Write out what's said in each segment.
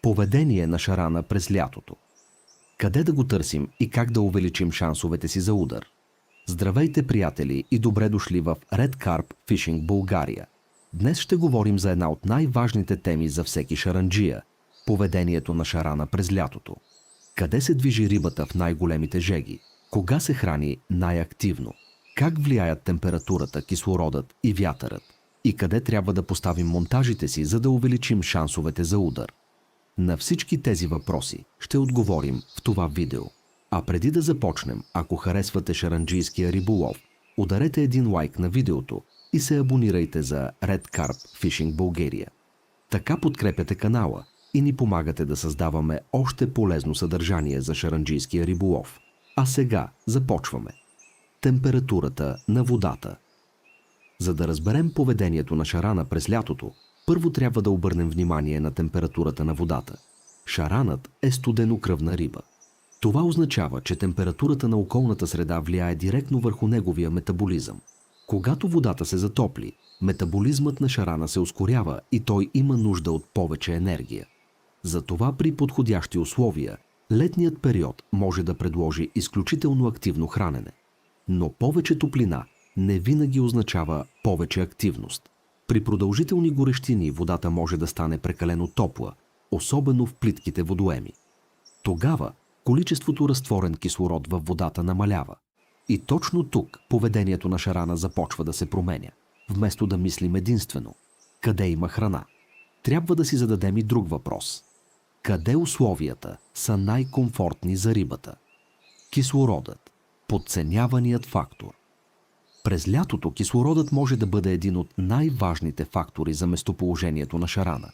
Поведение на шарана през лятото. Къде да го търсим и как да увеличим шансовете си за удар? Здравейте, приятели, и добре дошли в Red Carp Fishing България. Днес ще говорим за една от най-важните теми за всеки шаранджия – поведението на шарана през лятото. Къде се движи рибата в най-големите жеги? Кога се храни най-активно? Как влияят температурата, кислородът и вятърът? И къде трябва да поставим монтажите си, за да увеличим шансовете за удар? На всички тези въпроси ще отговорим в това видео. А преди да започнем, ако харесвате шаранджийския риболов, ударете един лайк на видеото и се абонирайте за Red Carp Fishing България. Така подкрепяте канала и ни помагате да създаваме още полезно съдържание за шаранджийския риболов. А сега започваме. Температурата на водата. За да разберем поведението на шарана през лятото, първо трябва да обърнем внимание на температурата на водата. Шаранът е студенокръвна риба. Това означава, че температурата на околната среда влияе директно върху неговия метаболизъм. Когато водата се затопли, метаболизмът на шарана се ускорява и той има нужда от повече енергия. Затова при подходящи условия, летният период може да предложи изключително активно хранене. Но повече топлина не винаги означава повече активност. При продължителни горещини водата може да стане прекалено топла, особено в плитките водоеми. Тогава количеството разтворен кислород във водата намалява. И точно тук поведението на шарана започва да се променя. Вместо да мислим единствено къде има храна, трябва да си зададем и друг въпрос. Къде условията са най-комфортни за рибата? Кислородът – подценяваният фактор. През лятото кислородът може да бъде един от най-важните фактори за местоположението на шарана.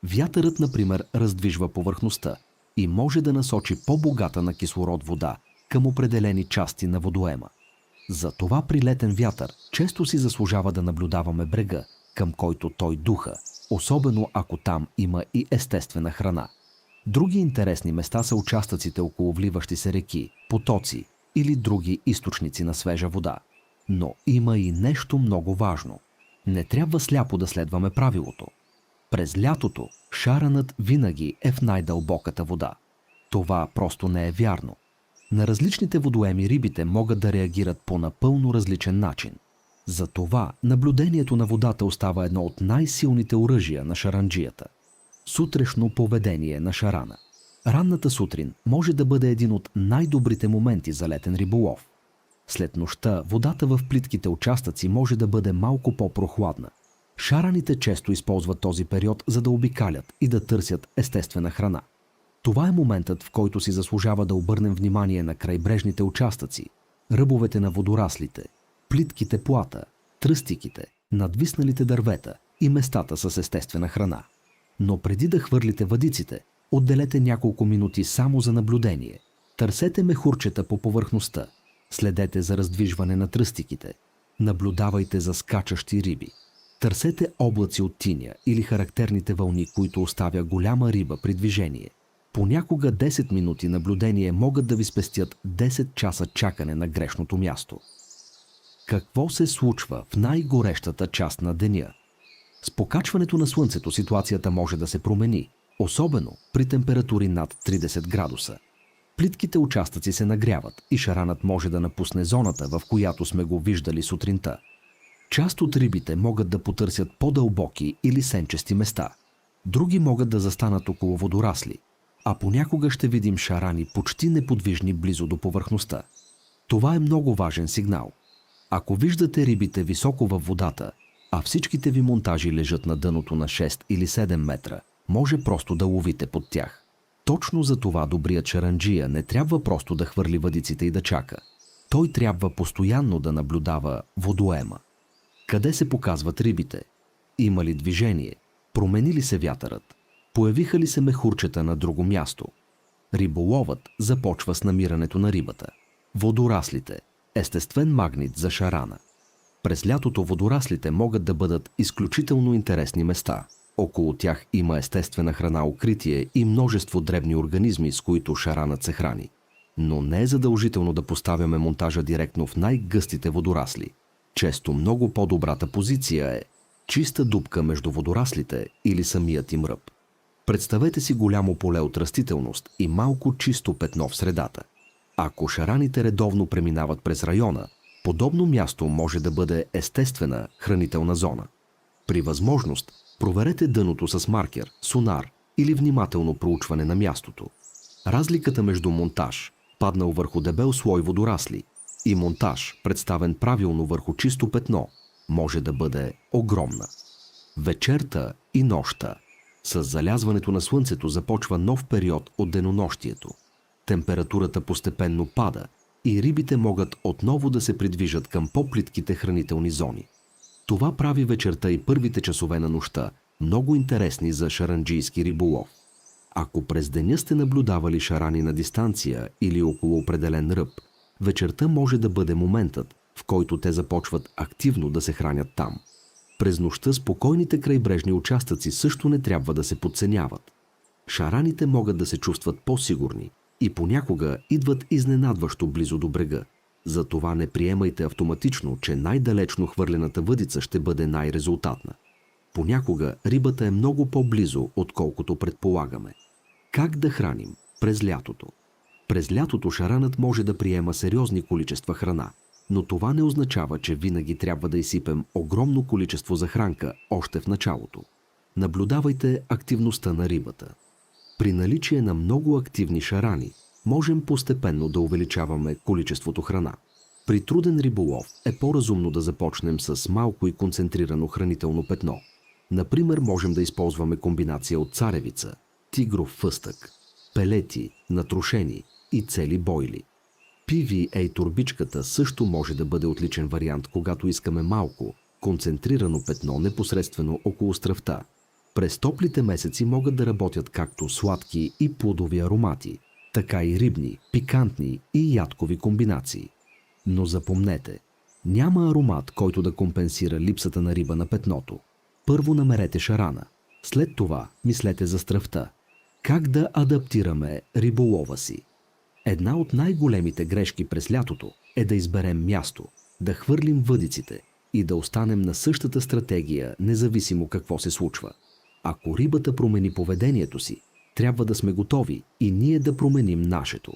Вятърът, например, раздвижва повърхността и може да насочи по-богата на кислород вода към определени части на водоема. Затова при летен вятър често си заслужава да наблюдаваме брега, към който той духа, особено ако там има и естествена храна. Други интересни места са участъците около вливащи се реки, потоци или други източници на свежа вода. Но има и нещо много важно. Не трябва сляпо да следваме правилото. През лятото шаранът винаги е в най-дълбоката вода. Това просто не е вярно. На различните водоеми рибите могат да реагират по напълно различен начин. Затова наблюдението на водата остава едно от най-силните оръжия на шаранджията. Сутрешно поведение на шарана. Ранната сутрин може да бъде един от най-добрите моменти за летен риболов. След нощта водата в плитките участъци може да бъде малко по-прохладна. Шараните често използват този период, за да обикалят и да търсят естествена храна. Това е моментът, в който си заслужава да обърнем внимание на крайбрежните участъци, ръбовете на водораслите, плитките плата, тръстиките, надвисналите дървета и местата с естествена храна. Но преди да хвърлите въдиците, отделете няколко минути само за наблюдение. Търсете мехурчета по повърхността. Следете за раздвижване на тръстиките. Наблюдавайте за скачащи риби. Търсете облаци от тиня или характерните вълни, които оставя голяма риба при движение. Понякога 10 минути наблюдение могат да ви спестят 10 часа чакане на грешното място. Какво се случва в най-горещата част на деня? С покачването на слънцето ситуацията може да се промени, особено при температури над 30 градуса. Плитките участъци се нагряват и шаранът може да напусне зоната, в която сме го виждали сутринта. Част от рибите могат да потърсят по-дълбоки или сенчести места. Други могат да застанат около водорасли, а понякога ще видим шарани почти неподвижни близо до повърхността. Това е много важен сигнал. Ако виждате рибите високо във водата, а всичките ви монтажи лежат на дъното на 6 или 7 метра, може просто да ловите под тях. Точно за това добрият шаранджия не трябва просто да хвърли въдиците и да чака. Той трябва постоянно да наблюдава водоема. Къде се показват рибите? Има ли движение? Промени ли се вятърът? Появиха ли се мехурчета на друго място? Риболовът започва с намирането на рибата. Водораслите – естествен магнит за шарана. През лятото водораслите могат да бъдат изключително интересни места. Около тях има естествена храна, укритие и множество дребни организми, с които шаранът се храни. Но не е задължително да поставяме монтажа директно в най-гъстите водорасли. Често много по-добрата позиция е чиста дупка между водораслите или самият им ръб. Представете си голямо поле от растителност и малко чисто петно в средата. Ако шараните редовно преминават през района, подобно място може да бъде естествена хранителна зона. При възможност, проверете дъното с маркер, сонар или внимателно проучване на мястото. Разликата между монтаж, паднал върху дебел слой водорасли, и монтаж, представен правилно върху чисто петно, може да бъде огромна. Вечерта и нощта. С залязването на слънцето започва нов период от денонощието. Температурата постепенно пада и рибите могат отново да се придвижат към по-плитките хранителни зони. Това прави вечерта и първите часове на нощта много интересни за шаранджийски риболов. Ако през деня сте наблюдавали шарани на дистанция или около определен ръб, вечерта може да бъде моментът, в който те започват активно да се хранят там. През нощта спокойните крайбрежни участъци също не трябва да се подценяват. Шараните могат да се чувстват по-сигурни и понякога идват изненадващо близо до брега. Затова не приемайте автоматично, че най-далечно хвърлената въдица ще бъде най-резултатна. Понякога рибата е много по-близо, отколкото предполагаме. Как да храним през лятото? През лятото шаранът може да приема сериозни количества храна, но това не означава, че винаги трябва да изсипем огромно количество захранка още в началото. Наблюдавайте активността на рибата. При наличие на много активни шарани, можем постепенно да увеличаваме количеството храна. При труден риболов е по-разумно да започнем с малко и концентрирано хранително петно. Например, можем да използваме комбинация от царевица, тигров фъстък, пелети, натрушени и цели бойли. PVA турбичката също може да бъде отличен вариант, когато искаме малко, концентрирано петно непосредствено около стръвта. През топлите месеци могат да работят както сладки и плодови аромати, така и рибни, пикантни и ядкови комбинации. Но запомнете, няма аромат, който да компенсира липсата на риба на петното. Първо намерете шарана, след това мислете за стръвта. Как да адаптираме риболова си? Една от най-големите грешки през лятото е да изберем място, да хвърлим въдиците и да останем на същата стратегия, независимо какво се случва. Ако рибата промени поведението си, трябва да сме готови и ние да променим нашето.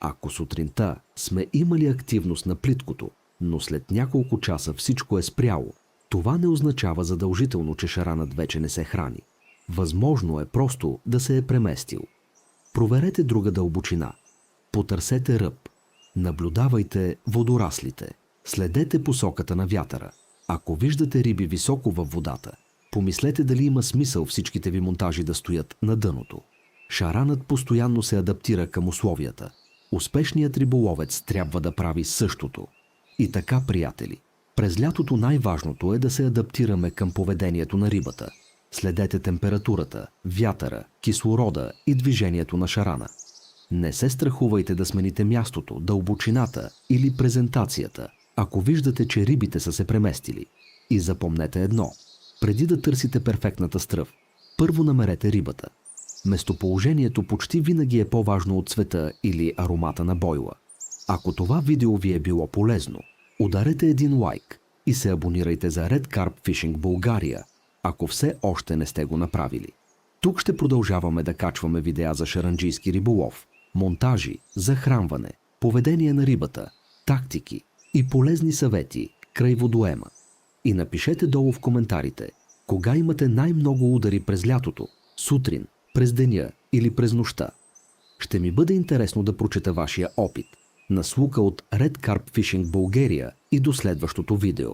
Ако сутринта сме имали активност на плиткото, но след няколко часа всичко е спряло, това не означава задължително, че шаранът вече не се храни. Възможно е просто да се е преместил. Проверете друга дълбочина. Потърсете ръб. Наблюдавайте водораслите. Следете посоката на вятъра. Ако виждате риби високо във водата, помислете дали има смисъл всичките ви монтажи да стоят на дъното. Шаранът постоянно се адаптира към условията. Успешният риболовец трябва да прави същото. И така, приятели, през лятото най-важното е да се адаптираме към поведението на рибата. Следете температурата, вятъра, кислорода и движението на шарана. Не се страхувайте да смените мястото, дълбочината или презентацията, ако виждате, че рибите са се преместили. И запомнете едно. Преди да търсите перфектната стръв, първо намерете рибата. Местоположението почти винаги е по-важно от цвета или аромата на бойла. Ако това видео ви е било полезно, ударете един лайк и се абонирайте за Red Carp Fishing България, ако все още не сте го направили. Тук ще продължаваме да качваме видеа за шаранджийски риболов, монтажи, захранване, поведение на рибата, тактики и полезни съвети край водоема. И напишете долу в коментарите, кога имате най-много удари през лятото, сутрин, през деня или през нощта. Ще ми бъде интересно да прочета вашия опит. Наслука от Red Carp Fishing България и до следващото видео.